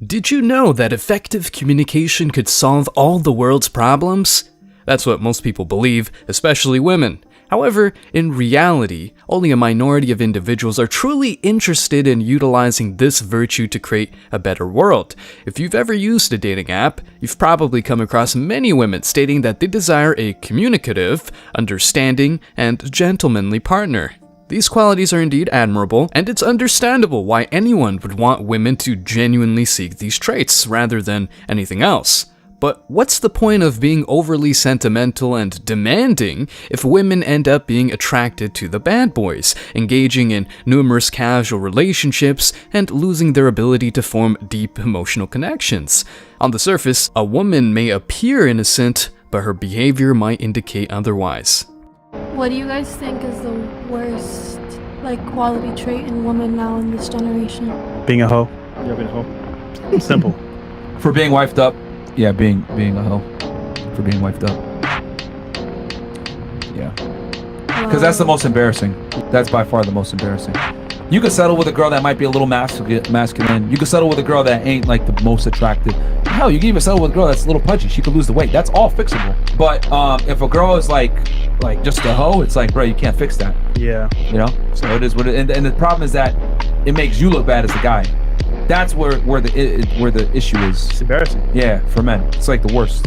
Did you know that effective communication could solve all the world's problems? That's what most people believe, especially women. However, in reality, only a minority of individuals are truly interested in utilizing this virtue to create a better world. If you've ever used a dating app, you've probably come across many women stating that they desire a communicative, understanding, and gentlemanly partner. These qualities are indeed admirable, and it's understandable why anyone would want women to genuinely seek these traits rather than anything else. But what's the point of being overly sentimental and demanding if women end up being attracted to the bad boys, engaging in numerous casual relationships, and losing their ability to form deep emotional connections? On the surface, a woman may appear innocent, but her behavior might indicate otherwise. What do you guys think is the worst, quality trait in women now in this generation? Being a hoe. Yeah, being a hoe. Simple. For being wifed up. Yeah, being a hoe. For being wifed up. Yeah. Because that's the most embarrassing. That's by far the most embarrassing. You could settle with a girl that might be a little masculine. You could settle with a girl that ain't like the most attractive. Hell, you can even settle with a girl that's a little pudgy. She could lose the weight. That's all fixable. But if a girl is like just a hoe, it's like, bro, you can't fix that. Yeah. You know? So it is what it, and the problem is that it makes you look bad as a guy. That's where the issue is. It's embarrassing. Yeah, for men. It's like the worst.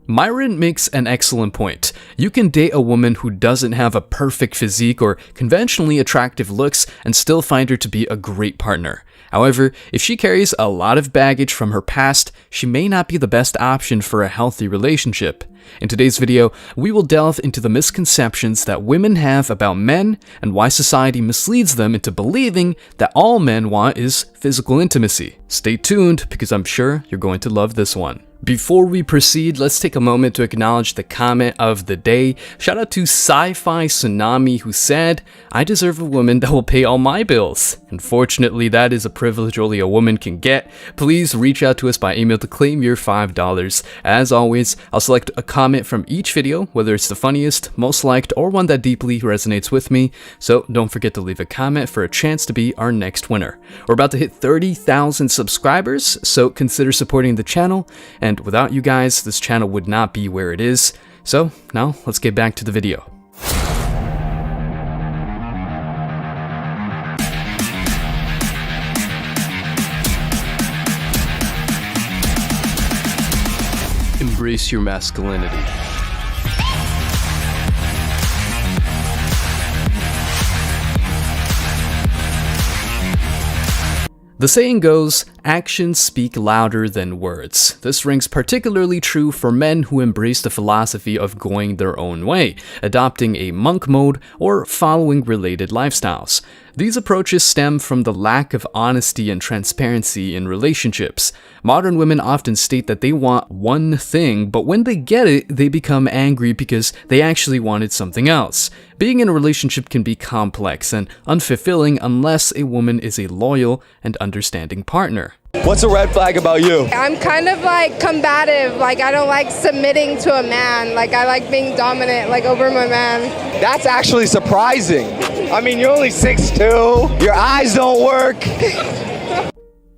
Myron makes an excellent point. You can date a woman who doesn't have a perfect physique or conventionally attractive looks and still find her to be a great partner. However, if she carries a lot of baggage from her past, she may not be the best option for a healthy relationship. In today's video, we will delve into the misconceptions that women have about men and why society misleads them into believing that all men want is physical intimacy. Stay tuned because I'm sure you're going to love this one. Before we proceed, let's take a moment to acknowledge the comment of the day. Shout out to Sci-Fi Tsunami who said, "I deserve a woman that will pay all my bills." Unfortunately, that is a privilege only a woman can get. Please reach out to us by email to claim your $5. As always, I'll select a comment from each video, whether it's the funniest, most liked, or one that deeply resonates with me. So don't forget to leave a comment for a chance to be our next winner. We're about to hit 30,000 subscribers, so consider supporting the channel. And without you guys, this channel would not be where it is. So now let's get back to the video. Embrace your masculinity. The saying goes, actions speak louder than words. This rings particularly true for men who embrace the philosophy of going their own way, adopting a monk mode, or following related lifestyles. These approaches stem from the lack of honesty and transparency in relationships. Modern women often state that they want one thing, but when they get it, they become angry because they actually wanted something else. Being in a relationship can be complex and unfulfilling unless a woman is a loyal and understanding partner. What's a red flag about you? I'm kind of combative. I don't like submitting to a man. I like being dominant, over my man. That's actually surprising. I mean, you're only 6'2". Your eyes don't work.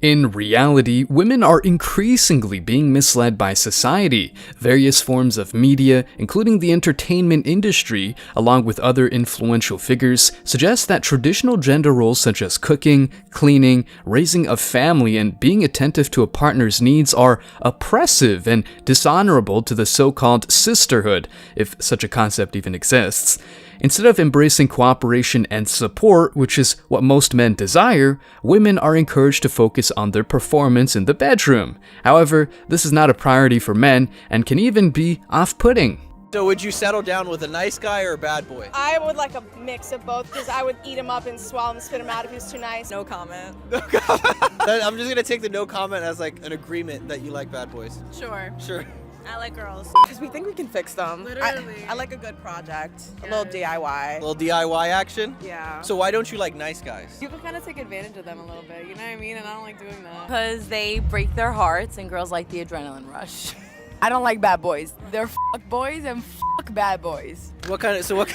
In reality, women are increasingly being misled by society. Various forms of media, including the entertainment industry, along with other influential figures, suggest that traditional gender roles such as cooking, cleaning, raising a family, and being attentive to a partner's needs are oppressive and dishonorable to the so-called sisterhood, if such a concept even exists. Instead of embracing cooperation and support, which is what most men desire, women are encouraged to focus on their performance in the bedroom. However, this is not a priority for men and can even be off-putting. So would you settle down with a nice guy or a bad boy? I would like a mix of both because I would eat him up and swallow him and spit him out if he was too nice. No comment. No comment. I'm just gonna take the no comment as an agreement that you like bad boys. Sure. Sure. I like girls. Because we think we can fix them. Literally. I like a good project. A little DIY. A little DIY action? Yeah. So why don't you like nice guys? You can kind of take advantage of them a little bit, you know what I mean? And I don't like doing that. Because they break their hearts and girls like the adrenaline rush. I don't like bad boys. They're fuck boys and fuck bad boys. What kind of, so what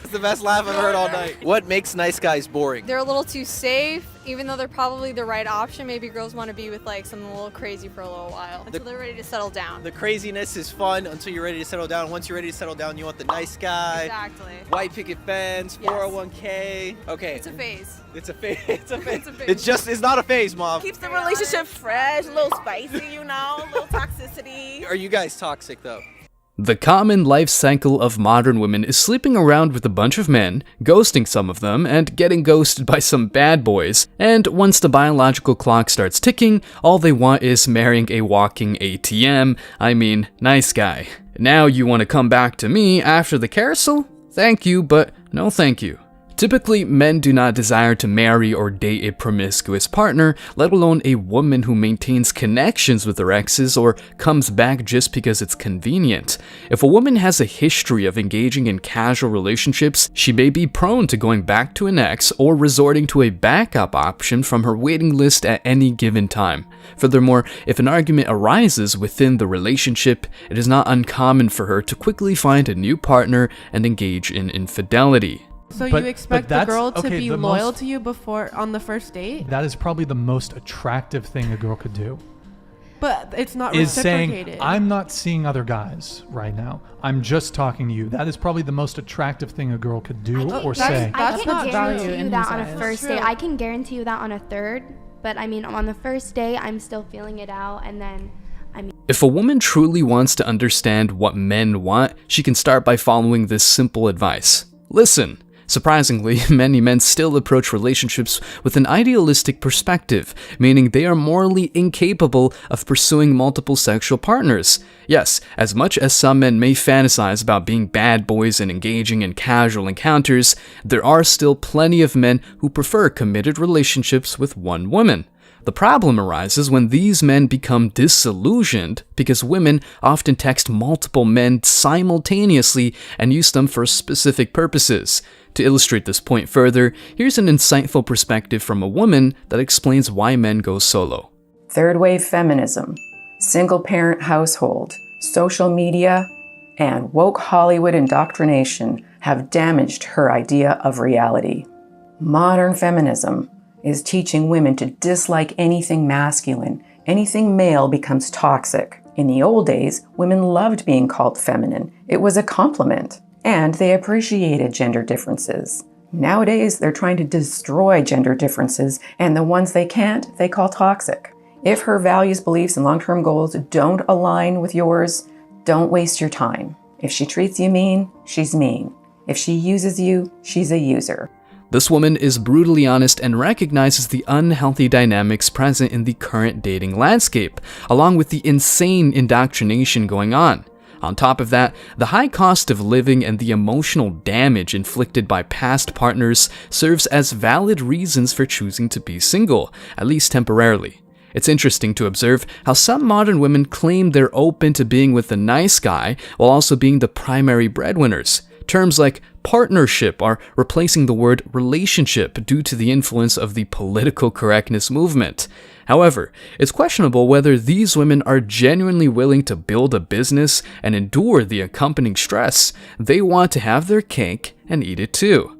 It's the best laugh I've heard all night. What makes nice guys boring? They're a little too safe, even though they're probably the right option. Maybe girls want to be with like someone a little crazy for a little while until they're ready to settle down. The craziness is fun until you're ready to settle down. Once you're ready to settle down, you want the nice guy. Exactly. White picket fence, Yes. 401k. Okay. It's a phase. It's a phase. It's a phase. It's a phase. It's not a phase, Mom. Keeps the relationship fresh, a little spicy, you know, a little toxicity. Are you guys toxic though? The common life cycle of modern women is sleeping around with a bunch of men, ghosting some of them, and getting ghosted by some bad boys. And once the biological clock starts ticking, all they want is marrying a walking ATM, I mean, nice guy. Now you want to come back to me after the carousel? Thank you, but no thank you. Typically, men do not desire to marry or date a promiscuous partner, let alone a woman who maintains connections with her exes or comes back just because it's convenient. If a woman has a history of engaging in casual relationships, she may be prone to going back to an ex or resorting to a backup option from her waiting list at any given time. Furthermore, if an argument arises within the relationship, it is not uncommon for her to quickly find a new partner and engage in infidelity. So you expect the girl to be loyal to you before on the first date? That is probably the most attractive thing a girl could do. But it's not is reciprocated. saying, I'm not seeing other guys right now. I'm just talking to you. That is probably the most attractive thing a girl could do or say. That's I not can't value guarantee in you that his on a eyes. first date. I can guarantee you that on a third. But I mean, on the first day, I'm still feeling it out. And then, if a woman truly wants to understand what men want, she can start by following this simple advice. Listen. Surprisingly, many men still approach relationships with an idealistic perspective, meaning they are morally incapable of pursuing multiple sexual partners. Yes, as much as some men may fantasize about being bad boys and engaging in casual encounters, there are still plenty of men who prefer committed relationships with one woman. The problem arises when these men become disillusioned because women often text multiple men simultaneously and use them for specific purposes. To illustrate this point further, here's an insightful perspective from a woman that explains why men go solo. Third wave feminism, single parent household, social media, and woke Hollywood indoctrination have damaged her idea of reality. Modern feminism is teaching women to dislike anything masculine. Anything male becomes toxic. In the old days, women loved being called feminine. It was a compliment. And they appreciated gender differences. Nowadays, they're trying to destroy gender differences, and the ones they can't, they call toxic. If her values, beliefs, and long-term goals don't align with yours, don't waste your time. If she treats you mean, she's mean. If she uses you, she's a user. This woman is brutally honest and recognizes the unhealthy dynamics present in the current dating landscape, along with the insane indoctrination going on. On top of that, the high cost of living and the emotional damage inflicted by past partners serves as valid reasons for choosing to be single, at least temporarily. It's interesting to observe how some modern women claim they're open to being with a nice guy while also being the primary breadwinners. Terms like partnership are replacing the word relationship due to the influence of the political correctness movement. However, it's questionable whether these women are genuinely willing to build a business and endure the accompanying stress. They want to have their cake and eat it too.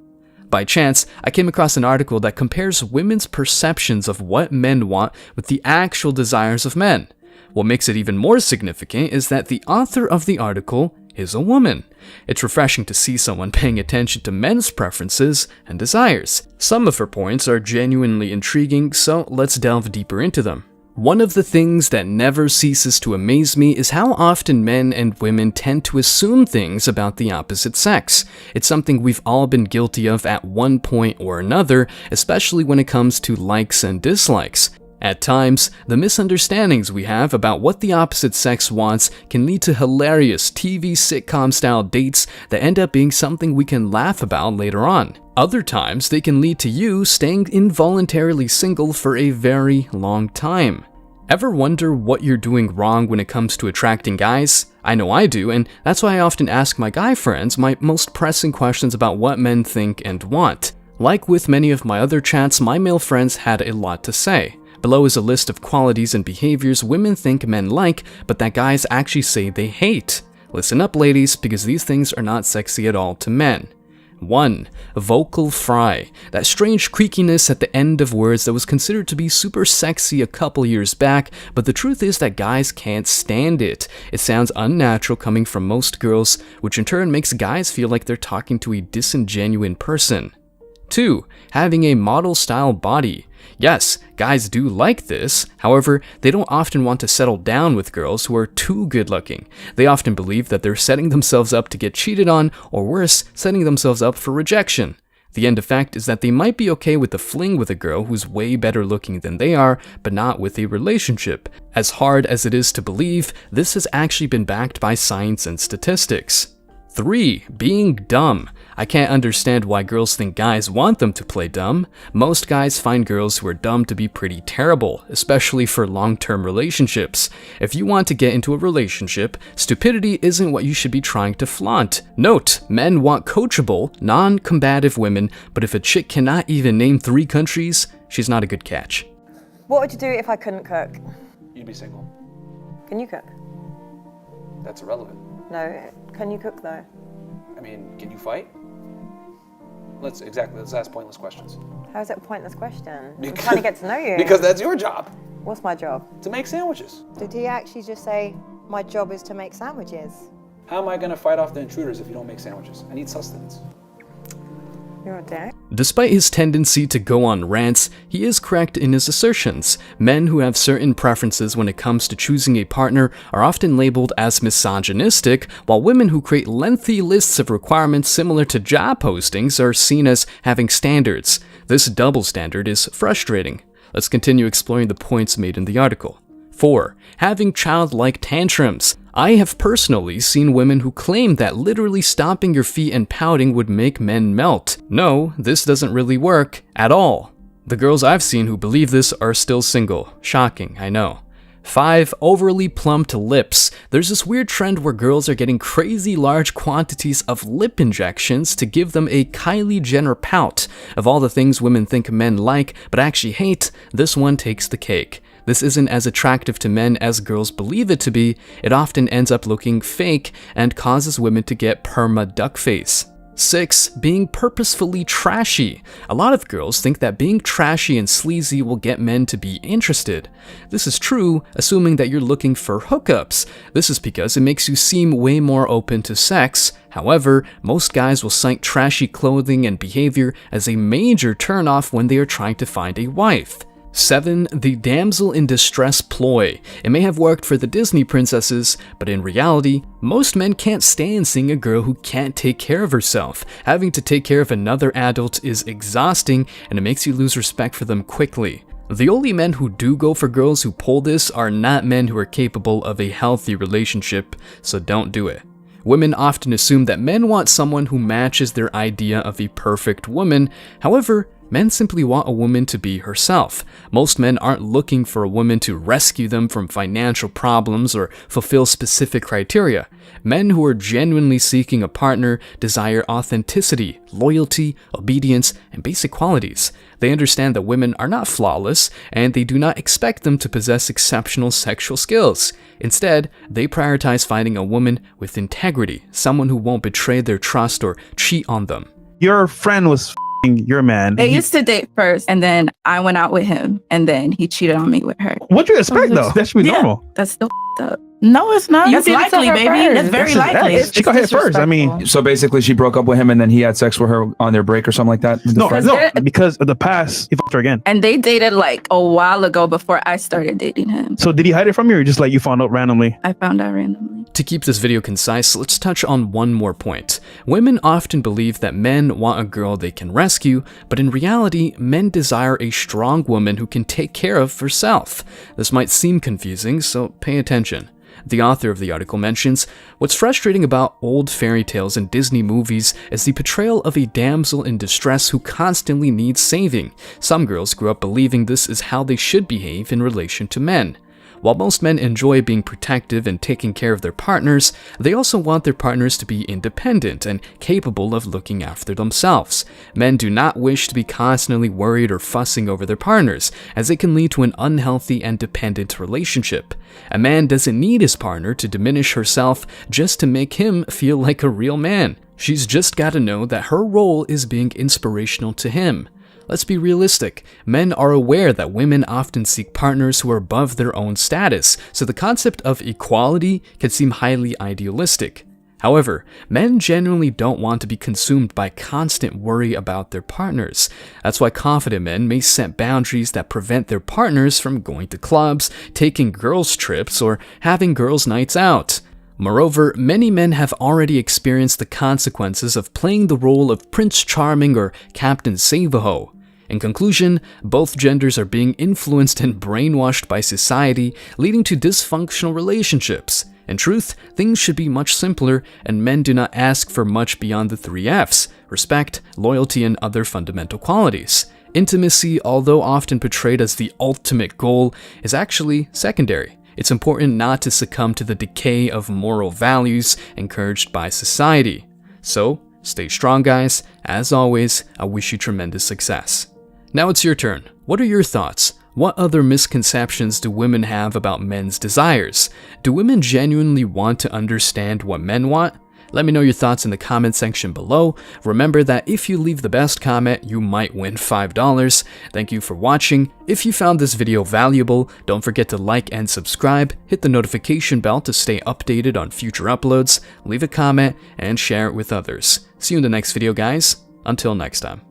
By chance, I came across an article that compares women's perceptions of what men want with the actual desires of men. What makes it even more significant is that the author of the article is a woman. It's refreshing to see someone paying attention to men's preferences and desires. Some of her points are genuinely intriguing, so let's delve deeper into them. One of the things that never ceases to amaze me is how often men and women tend to assume things about the opposite sex. It's something we've all been guilty of at one point or another, especially when it comes to likes and dislikes. At times, the misunderstandings we have about what the opposite sex wants can lead to hilarious TV sitcom-style dates that end up being something we can laugh about later on. Other times, they can lead to you staying involuntarily single for a very long time. Ever wonder what you're doing wrong when it comes to attracting guys? I know I do, and that's why I often ask my guy friends my most pressing questions about what men think and want. Like with many of my other chats, my male friends had a lot to say. Below is a list of qualities and behaviors women think men like, but that guys actually say they hate. Listen up, ladies, because these things are not sexy at all to men. 1. Vocal fry. That strange creakiness at the end of words that was considered to be super sexy a couple years back, but the truth is that guys can't stand it. It sounds unnatural coming from most girls, which in turn makes guys feel like they're talking to a disingenuous person. 2. Having a model-style body. Yes, guys do like this, however, they don't often want to settle down with girls who are too good-looking. They often believe that they're setting themselves up to get cheated on, or worse, setting themselves up for rejection. The end effect is that they might be okay with a fling with a girl who's way better looking than they are, but not with a relationship. As hard as it is to believe, this has actually been backed by science and statistics. 3. Being dumb. I can't understand why girls think guys want them to play dumb. Most guys find girls who are dumb to be pretty terrible, especially for long-term relationships. If you want to get into a relationship, stupidity isn't what you should be trying to flaunt. Note, men want coachable, non-combative women, but if a chick cannot even name 3 countries, she's not a good catch. What would you do if I couldn't cook? You'd be single. Can you cook? That's irrelevant. No. Can you cook though? I mean, can you fight? Let's ask pointless questions. How is it a pointless question? I'm trying to get to know you. Because that's your job. What's my job? To make sandwiches. Did he actually just say, my job is to make sandwiches? How am I going to fight off the intruders if you don't make sandwiches? I need sustenance. You're a dick. Despite his tendency to go on rants, he is correct in his assertions. Men who have certain preferences when it comes to choosing a partner are often labeled as misogynistic, while women who create lengthy lists of requirements similar to job postings are seen as having standards. This double standard is frustrating. Let's continue exploring the points made in the article. 4. Having childlike tantrums. I have personally seen women who claim that literally stomping your feet and pouting would make men melt. No, this doesn't really work at all. The girls I've seen who believe this are still single. Shocking, I know. 5. Overly plumped lips. There's this weird trend where girls are getting crazy large quantities of lip injections to give them a Kylie Jenner pout. Of all the things women think men like but actually hate, this one takes the cake. This isn't as attractive to men as girls believe it to be. It often ends up looking fake and causes women to get perma-duck face. 6. Being purposefully trashy. A lot of girls think that being trashy and sleazy will get men to be interested. This is true, assuming that you're looking for hookups. This is because it makes you seem way more open to sex. However, most guys will cite trashy clothing and behavior as a major turnoff when they are trying to find a wife. 7. The damsel in distress ploy. It may have worked for the Disney princesses, but in reality, most men can't stand seeing a girl who can't take care of herself. Having to take care of another adult is exhausting, and it makes you lose respect for them quickly. The only men who do go for girls who pull this are not men who are capable of a healthy relationship, so don't do it. Women often assume that men want someone who matches their idea of a perfect woman. However, men simply want a woman to be herself. Most men aren't looking for a woman to rescue them from financial problems or fulfill specific criteria. Men who are genuinely seeking a partner desire authenticity, loyalty, obedience, and basic qualities. They understand that women are not flawless, and they do not expect them to possess exceptional sexual skills. Instead, they prioritize finding a woman with integrity, someone who won't betray their trust or cheat on them. Your friend was your man. They used to date first, and then I went out with him, and then he cheated on me with her. What do you expect, though? That should be normal. That's still up. No, it's not. That's likely, baby. That's very likely. She got hit first. I mean, so basically, she broke up with him, and then he had sex with her on their break or something like that. No, because of the past, he fucked her again. And they dated like a while ago before I started dating him. So did he hide it from you, or just like you found out randomly? I found out randomly. To keep this video concise, let's touch on one more point. Women often believe that men want a girl they can rescue, but in reality, men desire a strong woman who can take care of herself. This might seem confusing, so pay attention. The author of the article mentions, what's frustrating about old fairy tales and Disney movies is the portrayal of a damsel in distress who constantly needs saving. Some girls grew up believing this is how they should behave in relation to men. While most men enjoy being protective and taking care of their partners, they also want their partners to be independent and capable of looking after themselves. Men do not wish to be constantly worried or fussing over their partners, as it can lead to an unhealthy and dependent relationship. A man doesn't need his partner to diminish herself just to make him feel like a real man. She's just got to know that her role is being inspirational to him. Let's be realistic. Men are aware that women often seek partners who are above their own status, so the concept of equality can seem highly idealistic. However, men genuinely don't want to be consumed by constant worry about their partners. That's why confident men may set boundaries that prevent their partners from going to clubs, taking girls' trips, or having girls' nights out. Moreover, many men have already experienced the consequences of playing the role of Prince Charming or Captain Save-A-Ho. In conclusion, both genders are being influenced and brainwashed by society, leading to dysfunctional relationships. In truth, things should be much simpler, and men do not ask for much beyond the 3 F's: respect, loyalty, and other fundamental qualities. Intimacy, although often portrayed as the ultimate goal, is actually secondary. It's important not to succumb to the decay of moral values encouraged by society. So, stay strong, guys. As always, I wish you tremendous success. Now it's your turn. What are your thoughts? What other misconceptions do women have about men's desires? Do women genuinely want to understand what men want? Let me know your thoughts in the comment section below. Remember that if you leave the best comment, you might win $5. Thank you for watching. If you found this video valuable, don't forget to like and subscribe, hit the notification bell to stay updated on future uploads, leave a comment, and share it with others. See you in the next video, guys. Until next time.